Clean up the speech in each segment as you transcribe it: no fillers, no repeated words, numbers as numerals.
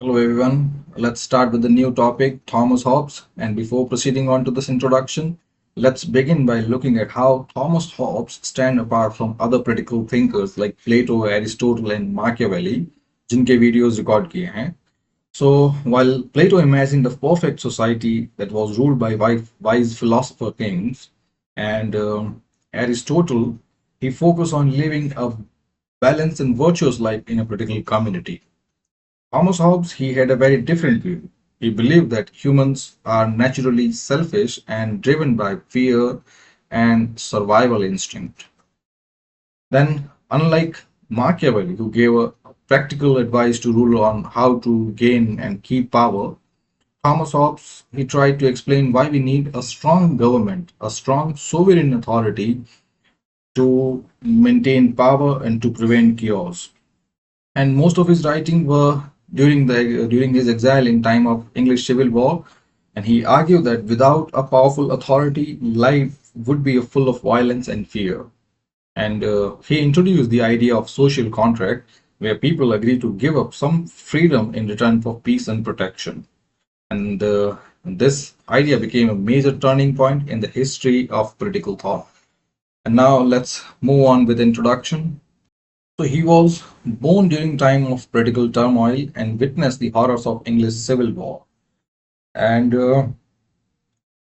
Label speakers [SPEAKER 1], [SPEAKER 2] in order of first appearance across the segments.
[SPEAKER 1] Hello everyone. Let's start with the new topic, Thomas Hobbes. And before proceeding on to this introduction, let's begin by looking at how Thomas Hobbes stand apart from other critical thinkers like Plato, Aristotle, and Machiavelli, जिनके videos record किए हैं. So while Plato imagined a perfect society that was ruled by wise philosopher kings, and Aristotle, he focused on living a balanced and virtuous life in a political community. Thomas Hobbes, he had a very different view. He believed that humans are naturally selfish and driven by fear and survival instinct. Then, unlike Machiavelli, who gave a practical advice to rule on how to gain and keep power, Thomas Hobbes, he tried to explain why we need a strong government, a strong sovereign authority to maintain power and to prevent chaos. And most of his writing were during his exile in time of English Civil War, and he argued that without a powerful authority, life would be full of violence and fear. And he introduced the idea of social contract, where people agree to give up some freedom in return for peace and protection. And this idea became a major turning point in the history of political thought. And now let's move on with introduction. So he was born during time of political turmoil and witnessed the horrors of English Civil War. And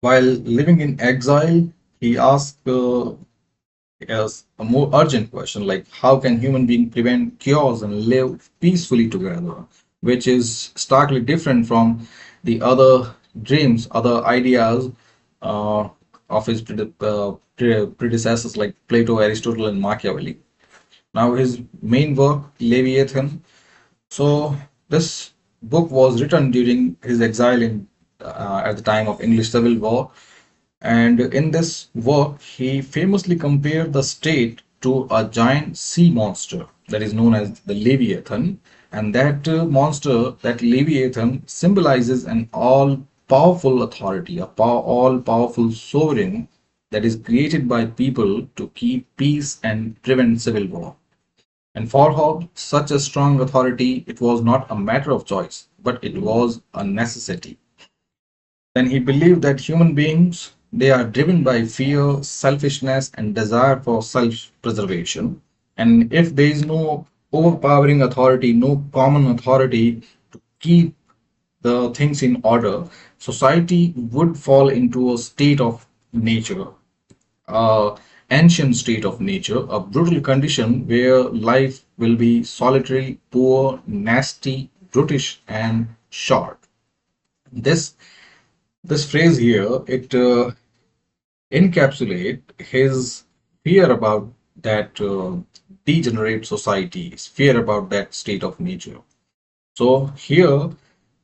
[SPEAKER 1] while living in exile, he asked us a more urgent question like how can human being prevent chaos and live peacefully together, which is starkly different from the other dreams, other ideas uh, of his predecessors like Plato, Aristotle, and Machiavelli. Now his main work, Leviathan. So this book was written during his exile in at the time of English Civil War, and in this work he famously compared the state to a giant sea monster that is known as the Leviathan, and that monster, that Leviathan, symbolizes an all-powerful authority, all-powerful sovereign that is created by people to keep peace and prevent civil war. And for Hobbes, such a strong authority, it was not a matter of choice, but it was a necessity. Then he believed that human beings, they are driven by fear, selfishness, and desire for self-preservation. And if there is no overpowering authority, no common authority to keep the things in order, society would fall into a state of nature, uh, ancient state of nature, a brutal condition where life will be solitary, poor, nasty, brutish, and short. This this phrase here, it encapsulate his fear about that degenerate society, his fear about that state of nature. So here,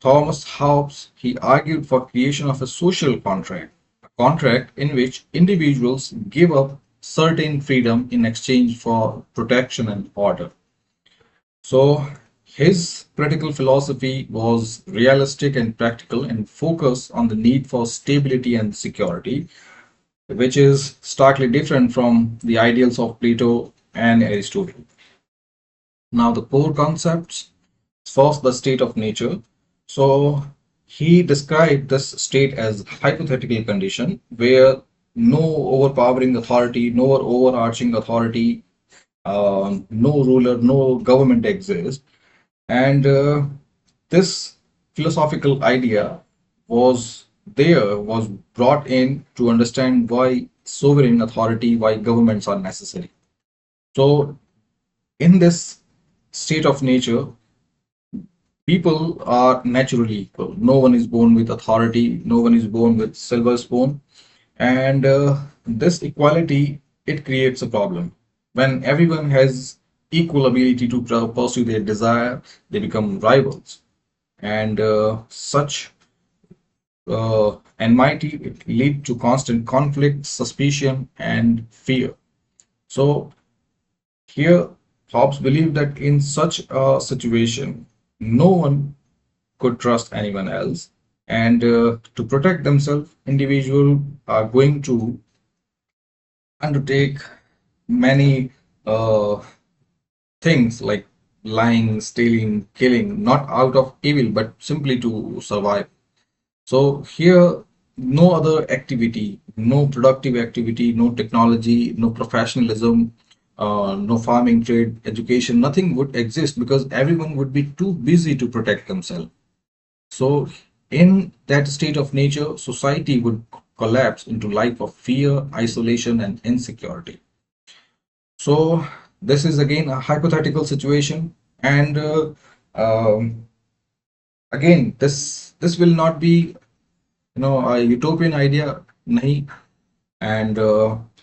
[SPEAKER 1] Thomas Hobbes, he argued for creation of a social contract, a contract in which individuals give up certain freedom in exchange for protection and order. So his political philosophy was realistic and practical and focused on the need for stability and security, which is starkly different from the ideals of Plato and Aristotle. Now, the core concepts, first, the state of nature. So he described this state as hypothetical condition where no overpowering authority, no overarching authority, no ruler, no government exists. And this philosophical idea was brought in to understand why sovereign authority, why governments are necessary. So in this state of nature, people are naturally equal. No one is born with authority, no one is born with silver spoon, and this equality, it creates a problem. When everyone has equal ability to pursue their desire, they become rivals, and such enmity, it lead to constant conflict, suspicion, and fear. So here, Hobbes believed that in such a situation, no one could trust anyone else, and to protect themselves, individuals are going to undertake many uh, things like lying, stealing, killing, not out of evil, but simply to survive. So here, no other activity, no productive activity, no technology, no professionalism, no farming, trade, education, nothing would exist because everyone would be too busy to protect themselves. So in that state of nature, society would collapse into life of fear, isolation, and insecurity. So this is again a hypothetical situation, and um, again, this will not be, a utopian idea, nahi. And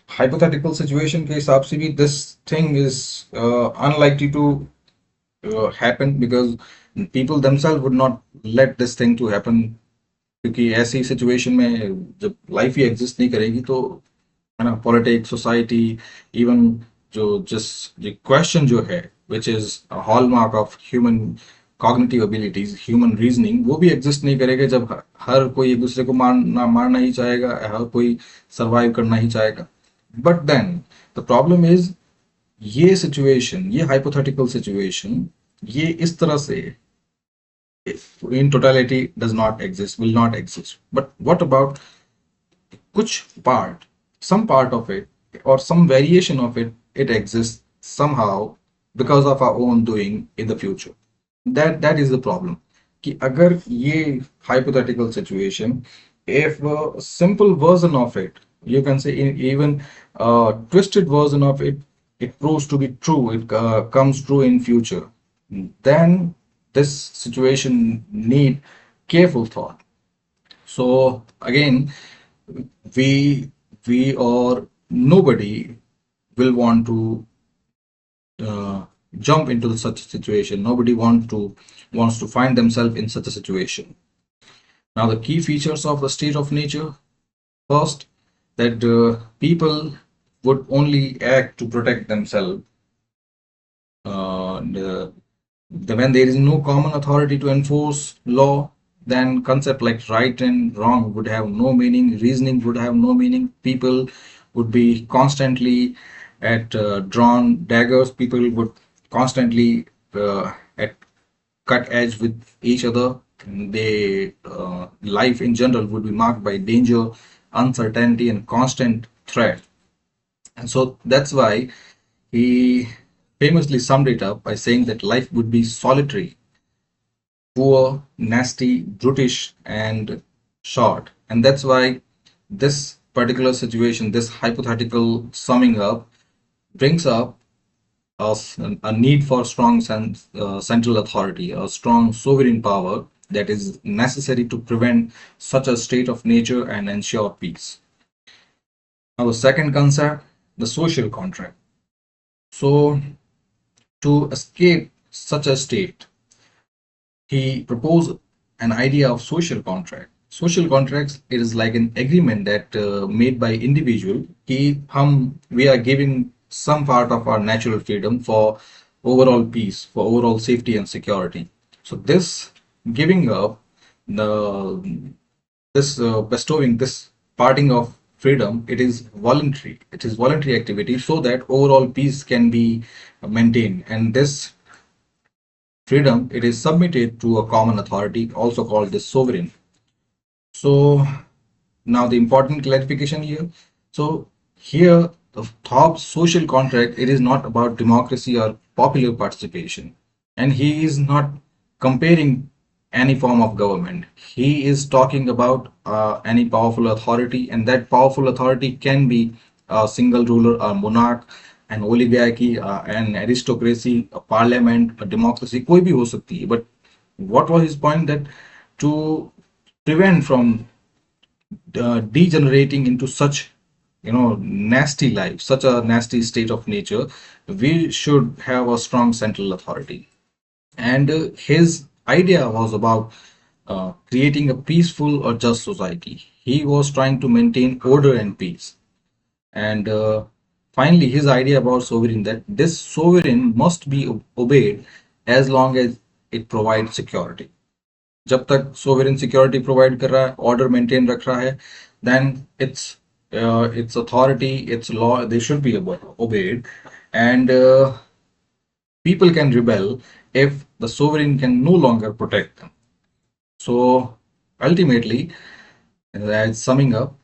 [SPEAKER 1] hypothetical situation के हिसाब से भी this thing is unlikely to happen because people themselves would not let this thing to happen. क्योंकि ऐसी situation में जब life ही exist नहीं करेगी तो, है ना, पॉलिटिक्स, सोसाइटी, इवन जो जस्ट क्वेश्चन जो है which is hallmark of human cognitive abilities, human reasoning, वो भी एग्जिस्ट नहीं करेगा जब हर कोई एक दूसरे को मारना ही चाहेगा, हर कोई सरवाइव करना ही चाहेगा. But then the problem is, ये सिचुएशन, ये हाइपोथेटिकल सिचुएशन, ये इस तरह से in totality does not exist, will not exist. But what about kuch part, some part of it, or some variation of it, it exists somehow because of our own doing in the future. That is the problem. कि अगर ये hypothetical situation, if a simple version of it, you can say even a twisted version of it, it proves to be true, it comes true in future, then this situation need careful thought. So again, we or nobody will want to jump into such a situation. Nobody wants to find themselves in such a situation. Now the key features of the state of nature: first, that people would only act to protect themselves. When there is no common authority to enforce law, then concept like right and wrong would have no meaning, reasoning would have no meaning, people would be constantly at drawn daggers, people would constantly at cut edge with each other. They life in general would be marked by danger, uncertainty, and constant threat. And so that's why he famously summed it up by saying that life would be solitary, poor, nasty, brutish, and short. And that's why this particular situation, this hypothetical summing up, brings up a need for strong central authority, a strong sovereign power that is necessary to prevent such a state of nature and ensure peace. Now, the second concept, the social contract. So, to escape such a state, he proposed an idea of social contract. Social contracts, it is like an agreement that made by individual. We are giving some part of our natural freedom for overall peace, for overall safety and security. So this giving up, the this bestowing, this parting of freedom, it is voluntary. It is voluntary activity so that overall peace can be maintained. And this freedom, it is submitted to a common authority, also called the sovereign. So now the important clarification here. So here the Hobbes social contract, it is not about democracy or popular participation. And he is not comparing any form of government. He is talking about any powerful authority, and that powerful authority can be a single ruler, a monarch, an oligarchy, an aristocracy, a parliament, a democracy, कोई भी हो सकती है. But what was his point? That to prevent from degenerating into such, nasty life, such a nasty state of nature, we should have a strong central authority. And his idea was about creating a peaceful or just society. He was trying to maintain order and peace. And finally, his idea about sovereign, that this sovereign must be obeyed as long as it provides security. जब तक sovereign security provide कर रहा है, order maintain रख रहा है, then its authority, its law, they should be obeyed. And People can rebel if the sovereign can no longer protect them. So ultimately, as summing up,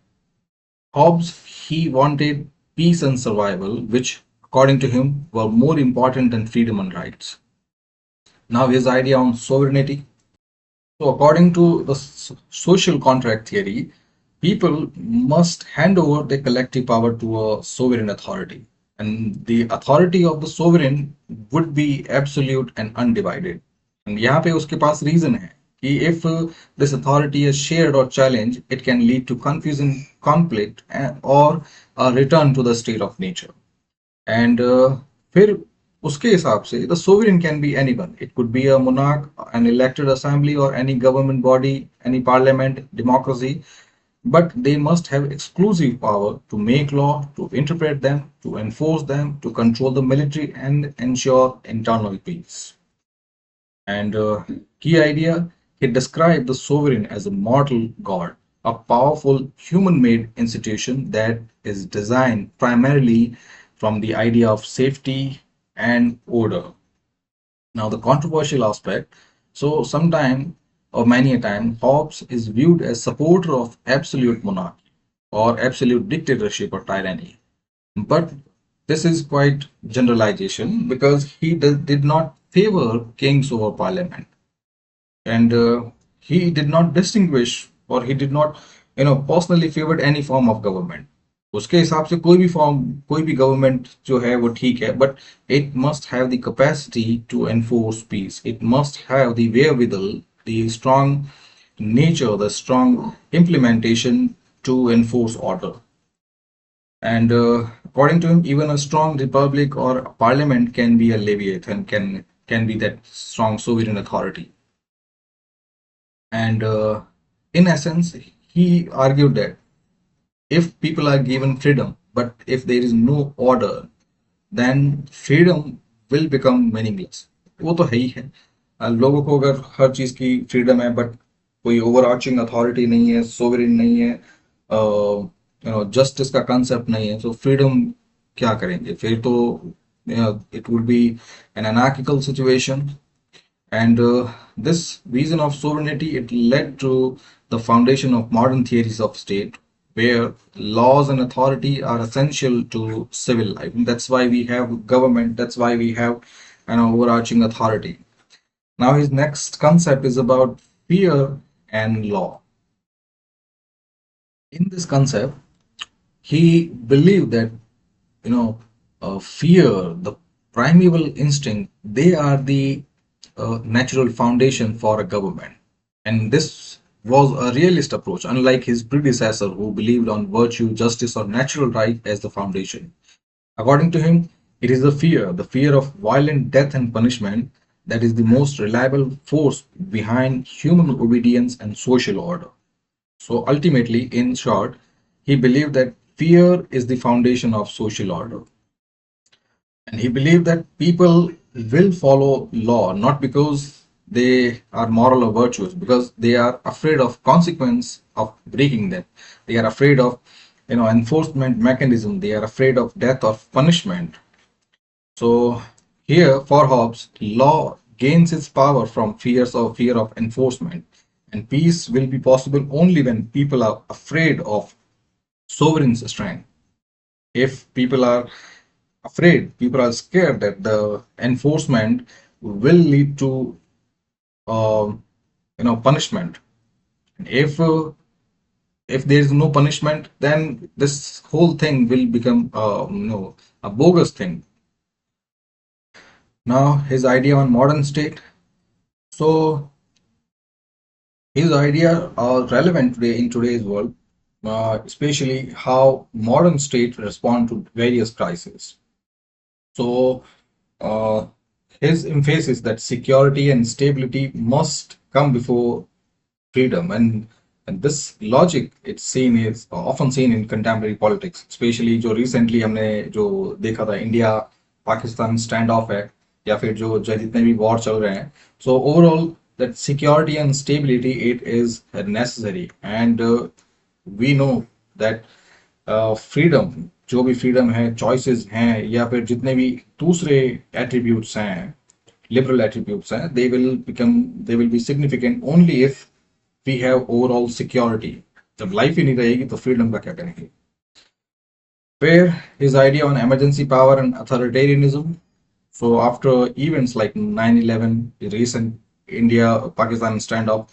[SPEAKER 1] Hobbes he wanted peace and survival, which according to him were more important than freedom and rights. Now his idea on sovereignty. So according to the social contract theory, people must hand over their collective power to a sovereign authority. And the authority of the sovereign would be absolute and undivided. And यहाँ पे उसके पास reason है कि if this authority is shared or challenged, it can lead to confusion, conflict, or a return to the state of nature. And फिर उसके हिसाब से the sovereign can be anyone. It could be a monarch, an elected assembly, or any government body, any parliament, democracy. But they must have exclusive power to make law, to interpret them, to enforce them, to control the military, and ensure internal peace. And key idea, he described the sovereign as a mortal god, a powerful human-made institution that is designed primarily from the idea of safety and order. Now, the controversial aspect. So, sometime or many a time, Hobbes is viewed as supporter of absolute monarchy or absolute dictatorship or tyranny. But this is quite generalization because he did not favor kings over parliament, and he did not distinguish or he did not personally favored any form of government. उसके हिसाब से कोई भी form कोई भी government जो है वो ठीक है, but it must have the capacity to enforce peace, it must have the wherewithal, the strong nature, the strong implementation to enforce order. And according to him, even a strong republic or a parliament can be a Leviathan, can be that strong sovereign authority. And in essence, he argued that if people are given freedom, but if there is no order, then freedom will become meaningless. वो तो है ही है। लोगों को अगर हर चीज की freedom है बट कोई ओवरआर्चिंग अथॉरिटी नहीं है, सोवरेन नहीं है, जस्टिस का कंसेप्ट नहीं है, तो फ्रीडम क्या करेंगे फिर? तो it would be an anarchical situation. And this vision of sovereignty, it led to the foundation of modern theories of state, where laws and authority are essential to civil life. And that's why we have government. That's why we have an overarching authority. Now his next concept is about fear and law. In this concept, he believed that fear, the primeval instinct, they are the natural foundation for a government. And this was a realist approach, unlike his predecessor who believed on virtue, justice, or natural right as the foundation. According to him, it is the fear of violent death and punishment, that is the most reliable force behind human obedience and social order. So ultimately, in short, he believed that fear is the foundation of social order. And he believed that people will follow law not because they are moral or virtuous, because they are afraid of consequence of breaking them. They are afraid of enforcement mechanism. They are afraid of death or punishment. So here for Hobbes, law gains its power from fear of enforcement, and peace will be possible only when people are afraid of sovereign's strength. If people are afraid, people are scared that the enforcement will lead to punishment. If there is no punishment, then this whole thing will become a bogus thing. Now his idea on modern state. So his ideas are relevant today in today's world, especially how modern states respond to various crises. So his emphasis that security and stability must come before freedom, and this logic it's seen is often seen in contemporary politics, especially जो recently हमने जो देखा था India Pakistan stand of है, या फिर जो जितने भी वॉर चल रहे हैं. So overall, that security and stability, it is necessary, and we know that freedom जो भी फ्रीडम है, चॉइसेस हैं, या फिर जितने भी दूसरे एट्रीब्यूट्स हैं, liberal attributes हैं, they will be significant only if we have overall security. जब लाइफ ही नहीं रहेगी तो फ्रीडम का क्या करेंगे? Where his idea on emergency power and authoritarianism. So after events like 9/11, the recent India-Pakistan standoff,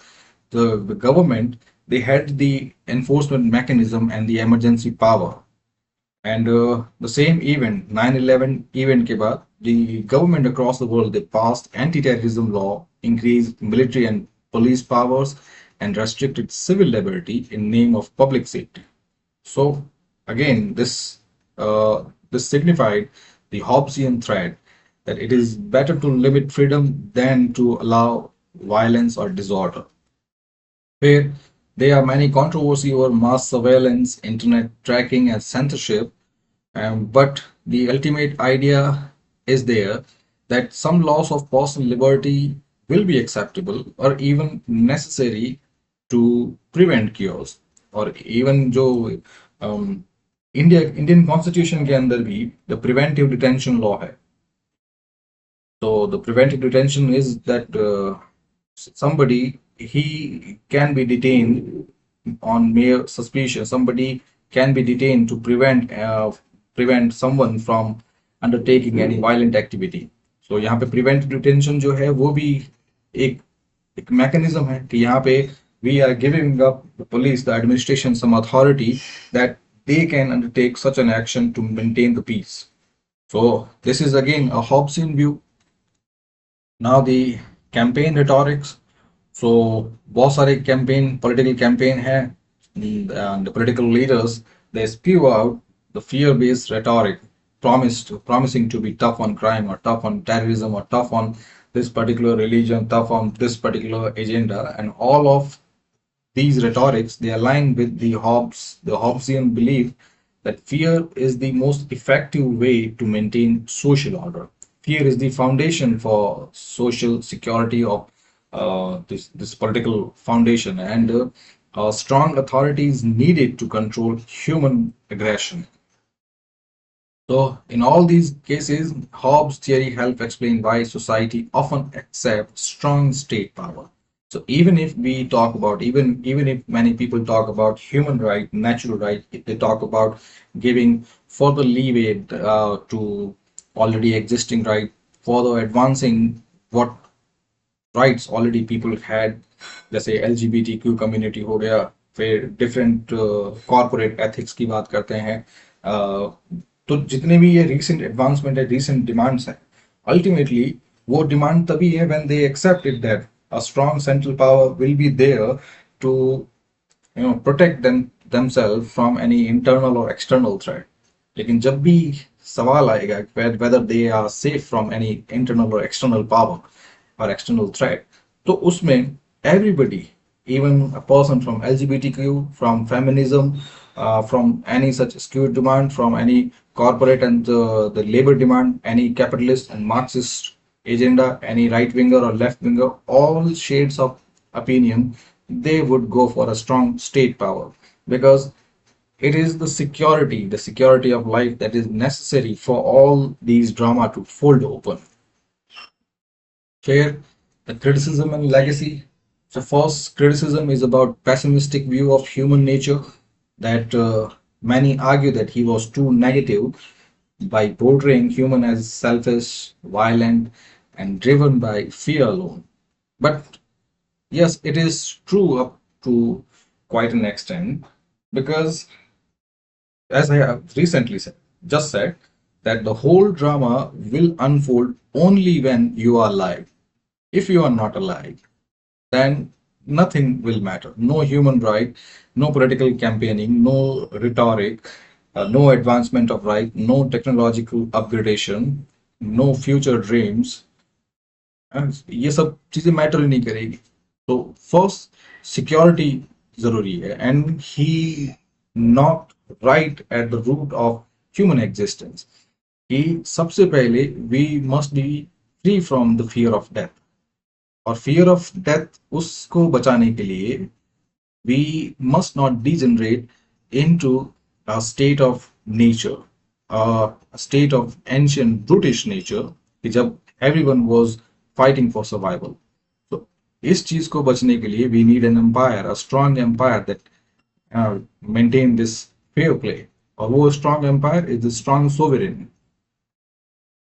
[SPEAKER 1] the government, they had the enforcement mechanism and the emergency power. And the same event, 9/11 event के बाद, the government across the world, they passed anti-terrorism law, increased military and police powers, and restricted civil liberty in name of public safety. So again, this signified the Hobbesian thread that it is better to limit freedom than to allow violence or disorder. Where there are many controversy over mass surveillance, internet tracking, and censorship, but the ultimate idea is there that some loss of personal liberty will be acceptable or even necessary to prevent chaos. और even जो Indian constitution के अंदर भी the preventive detention law है. So the preventive detention is that somebody, he can be detained on mere suspicion. Somebody can be detained to prevent someone from undertaking any violent activity. So यहाँ पे preventive detention जो है वो भी एक एक mechanism है कि यहाँ पे we are giving up the police, the administration, some authority that they can undertake such an action to maintain the peace. So this is again a Hobbesian view. Now the campaign rhetorics. So बहुत सारे political campaign है, and the political leaders, they spew out the fear-based rhetoric, promising to be tough on crime or tough on terrorism or tough on this particular religion, tough on this particular agenda, and all of these rhetorics, they align with the Hobbesian belief that fear is the most effective way to maintain social order. Fear is the foundation for social security of this political foundation, and strong authority is needed to control human aggression. So in all these cases, Hobbes' theory helps explain why society often accepts strong state power. So even if we talk about, even if many people talk about human right, natural right, if they talk about giving further leeway to already existing right, further advancing what rights already people had, जैसे LGBTQ community हो गया, फिर different corporate ethics की बात करते हैं, तो जितने भी ये recent advancement है, recent demands हैं, ultimately वो demand तभी है when they accept it that a strong central power will be there to protect themselves from any internal or external threat. लेकिन जब भी सवाल आएगा whether they are safe from any internal or external power or external threat, तो उसमें everybody, even a person from LGBTQ, from feminism, from any such skewed demand, from any corporate and the labor demand, any capitalist and Marxist agenda, any right winger or left winger, all shades of opinion, they would go for a strong state power because it is the security of life that is necessary for all these drama to fold open. Here, the criticism and legacy. So first criticism is about pessimistic view of human nature, that many argue that he was too negative by portraying human as selfish, violent, and driven by fear alone. But yes, it is true up to quite an extent, because as I have recently said that the whole drama will unfold only when you are alive. If you are not alive, then nothing will matter. No human right, no political campaigning, no rhetoric, no advancement of right, no technological upgradation, no future dreams. ये सब चीजें matter नहीं करेगी. तो first security जरूरी है, and he not right at the root of human existence कि सबसे पहले we must be free from the fear of death. और फियर ऑफ डेथ उसको बचाने के लिए we must not degenerate into a state of nature, a state of ancient brutish nature कि जब everyone was fighting for survival. So इस चीज को बचने के लिए we need an empire, a strong empire that maintain this fair play. और वो strong empire is the strong sovereign.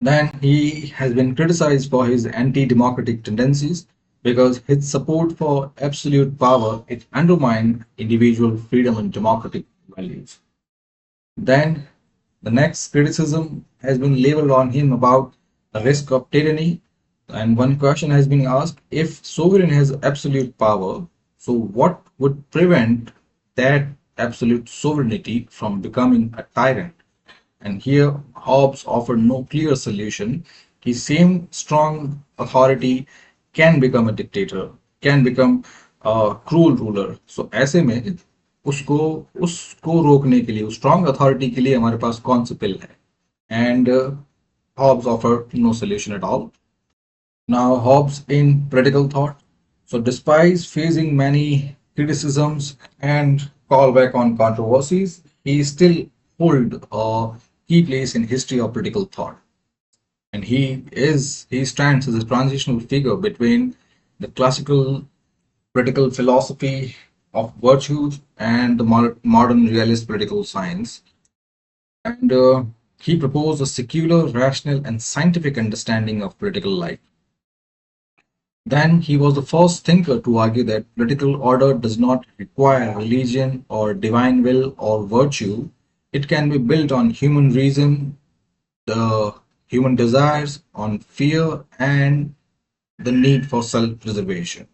[SPEAKER 1] Then he has been criticized for his anti-democratic tendencies because his support for absolute power it undermined individual freedom and democratic values. Then the next criticism has been leveled on him about the risk of tyranny. And one question has been asked, if sovereign has absolute power, so what would prevent that absolute sovereignty from becoming a tyrant? And here Hobbes offered no clear solution. His same strong authority can become a dictator, can become a cruel ruler. So ऐसे में उसको उसको रोकने के लिए उस strong authority के लिए हमारे पास कौन सा पिल है? And Hobbes offered no solution at all. Now Hobbes in Political Thought. So despite facing many criticisms and callback on controversies, he still hold a key place in history of political thought. And he stands as a transitional figure between the classical political philosophy of virtue and the modern realist political science. And he proposed a secular, rational, and scientific understanding of political life. Then he was the first thinker to argue that political order does not require religion or divine will or virtue. It can be built on human reason, the human desires, on fear, and the need for self-preservation.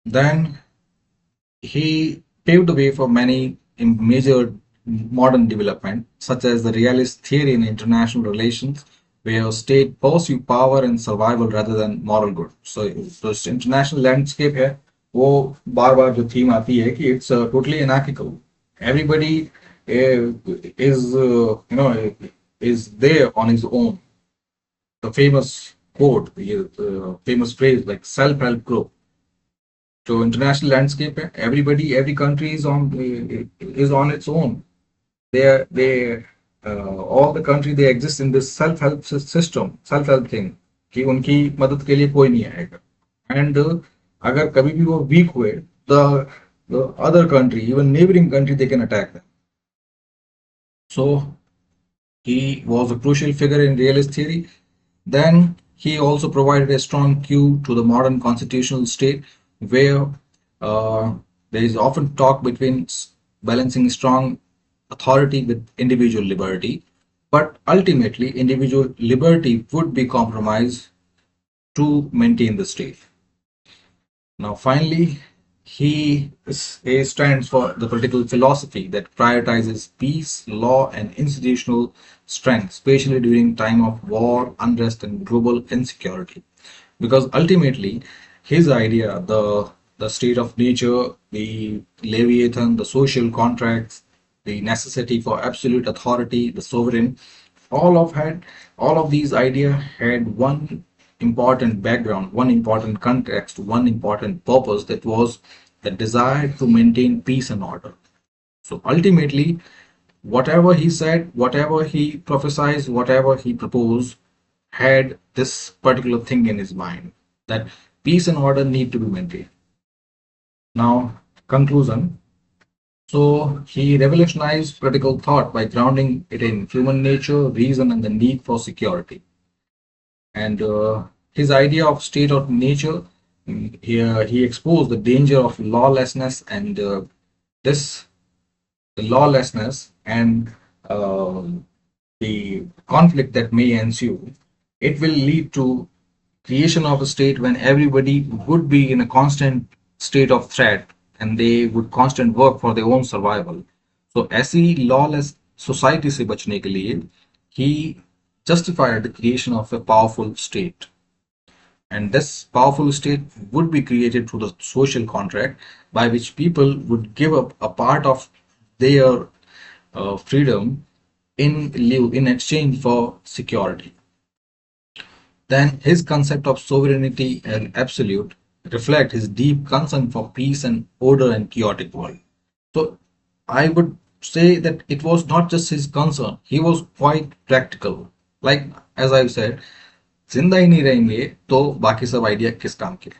[SPEAKER 1] Then he paved the way for many major modern development, such as the realist theory in international relations, where state pursue power and survival rather than moral good. So international landscape है वो बार बार जो theme आती है कि it's totally anarchical. Everybody is is there on his own. The famous quote, the famous phrase like self-help group. So international landscape है every country is on its own. They all the country they exist in this self-help system, self-help thing कि उनकी मदद के लिए कोई नहीं आएगा. And अगर कभी भी वो weak हुए, the other country, even neighboring country, they can attack them. So he was a crucial figure in realist theory. Then he also provided a strong cue to the modern constitutional state, where there is often talk between balancing strong authority with individual liberty, but ultimately individual liberty would be compromised to maintain the state. Now finally, he stands for the political philosophy that prioritizes peace, law, and institutional strength, especially during time of war, unrest, and global insecurity. Because ultimately, his idea, the state of nature, the Leviathan, the social contracts, the necessity for absolute authority, the sovereign, all of these ideas had one important background, one important context, one important purpose, that was the desire to maintain peace and order. So ultimately, whatever he said, whatever he prophesied, whatever he proposed, had this particular thing in his mind, that peace and order need to be maintained. Now, conclusion. So he revolutionized political thought by grounding it in human nature, reason, and the need for security. And his idea of state of nature, here he exposed the danger of lawlessness and the lawlessness and the conflict that may ensue. It will lead to creation of a state when everybody would be in a constant state of threat and they would constant work for their own survival. So ऐसी lawless society से बचने के लिए he justified the creation of a powerful state. And this powerful state would be created through the social contract by which people would give up a part of their freedom in exchange for security. Then his concept of sovereignty and absolute reflect his deep concern for peace and order in chaotic world. So I would say that it was not just his concern, he was quite practical. Like as I've said, जिंदा ही नहीं रहेंगे तो बाकी सब idea किस काम के.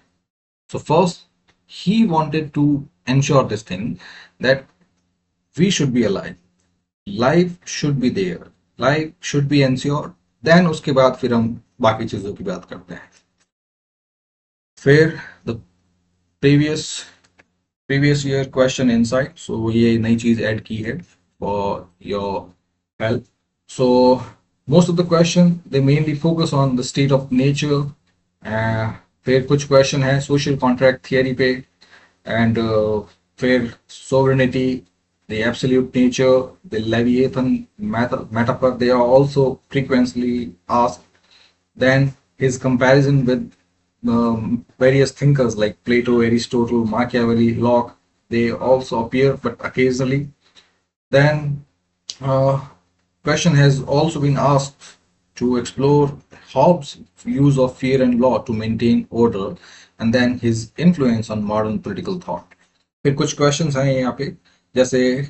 [SPEAKER 1] So first he wanted to ensure this thing that we should be alive, life should be there, life should be ensured. Then उसके बाद फिर हम बाकी चीजों की बात करते हैं. फिर the previous previous year question insight. So ये नई चीज ऐड की है for your help. So most of the question they mainly focus on the state of nature. फिर कुछ question है social contract theory पे, and फिर sovereignty, the absolute nature, the Leviathan metaphor, they are also frequently asked. Then his comparison with various thinkers like Plato, Aristotle, Machiavelli, Locke, they also appear, but occasionally. Then question has also been asked to explore Hobbes' use of fear and law to maintain order, and then his influence on modern political thought. फिर कुछ questions हैं यहाँ पे, जैसे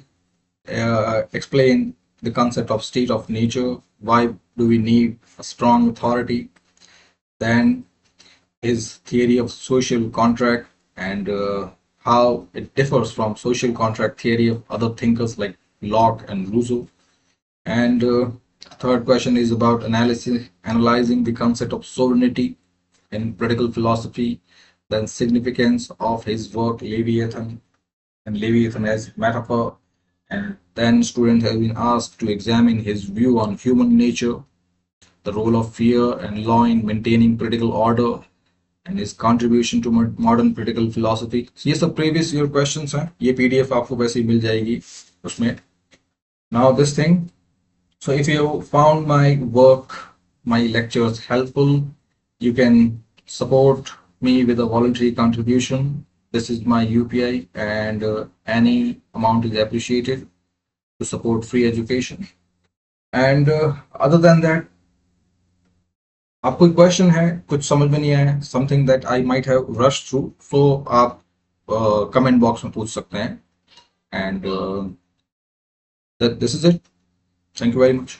[SPEAKER 1] explain the concept of state of nature, why do we need a strong authority, then his theory of social contract and how it differs from social contract theory of other thinkers like Locke and Rousseau. And third question is about analyzing the concept of sovereignty in political philosophy, then significance of his work Leviathan and Leviathan as metaphor. And then students have been asked to examine his view on human nature, the role of fear and law in maintaining political order, and his contribution to modern political philosophy. ये सब previous year questions हैं. ये PDF आपको वैसे ही मिल जाएगी उसमें. Now this thing. So if you found my work, my lectures helpful, you can support me with a voluntary contribution. This is my UPI, and any amount is appreciated to support free education. And other than that, आप कोई question है, कुछ समझ में नहीं आया, something that I might have rush through, सो आप comment box में पूछ सकते हैं. And this is it. Thank you very much.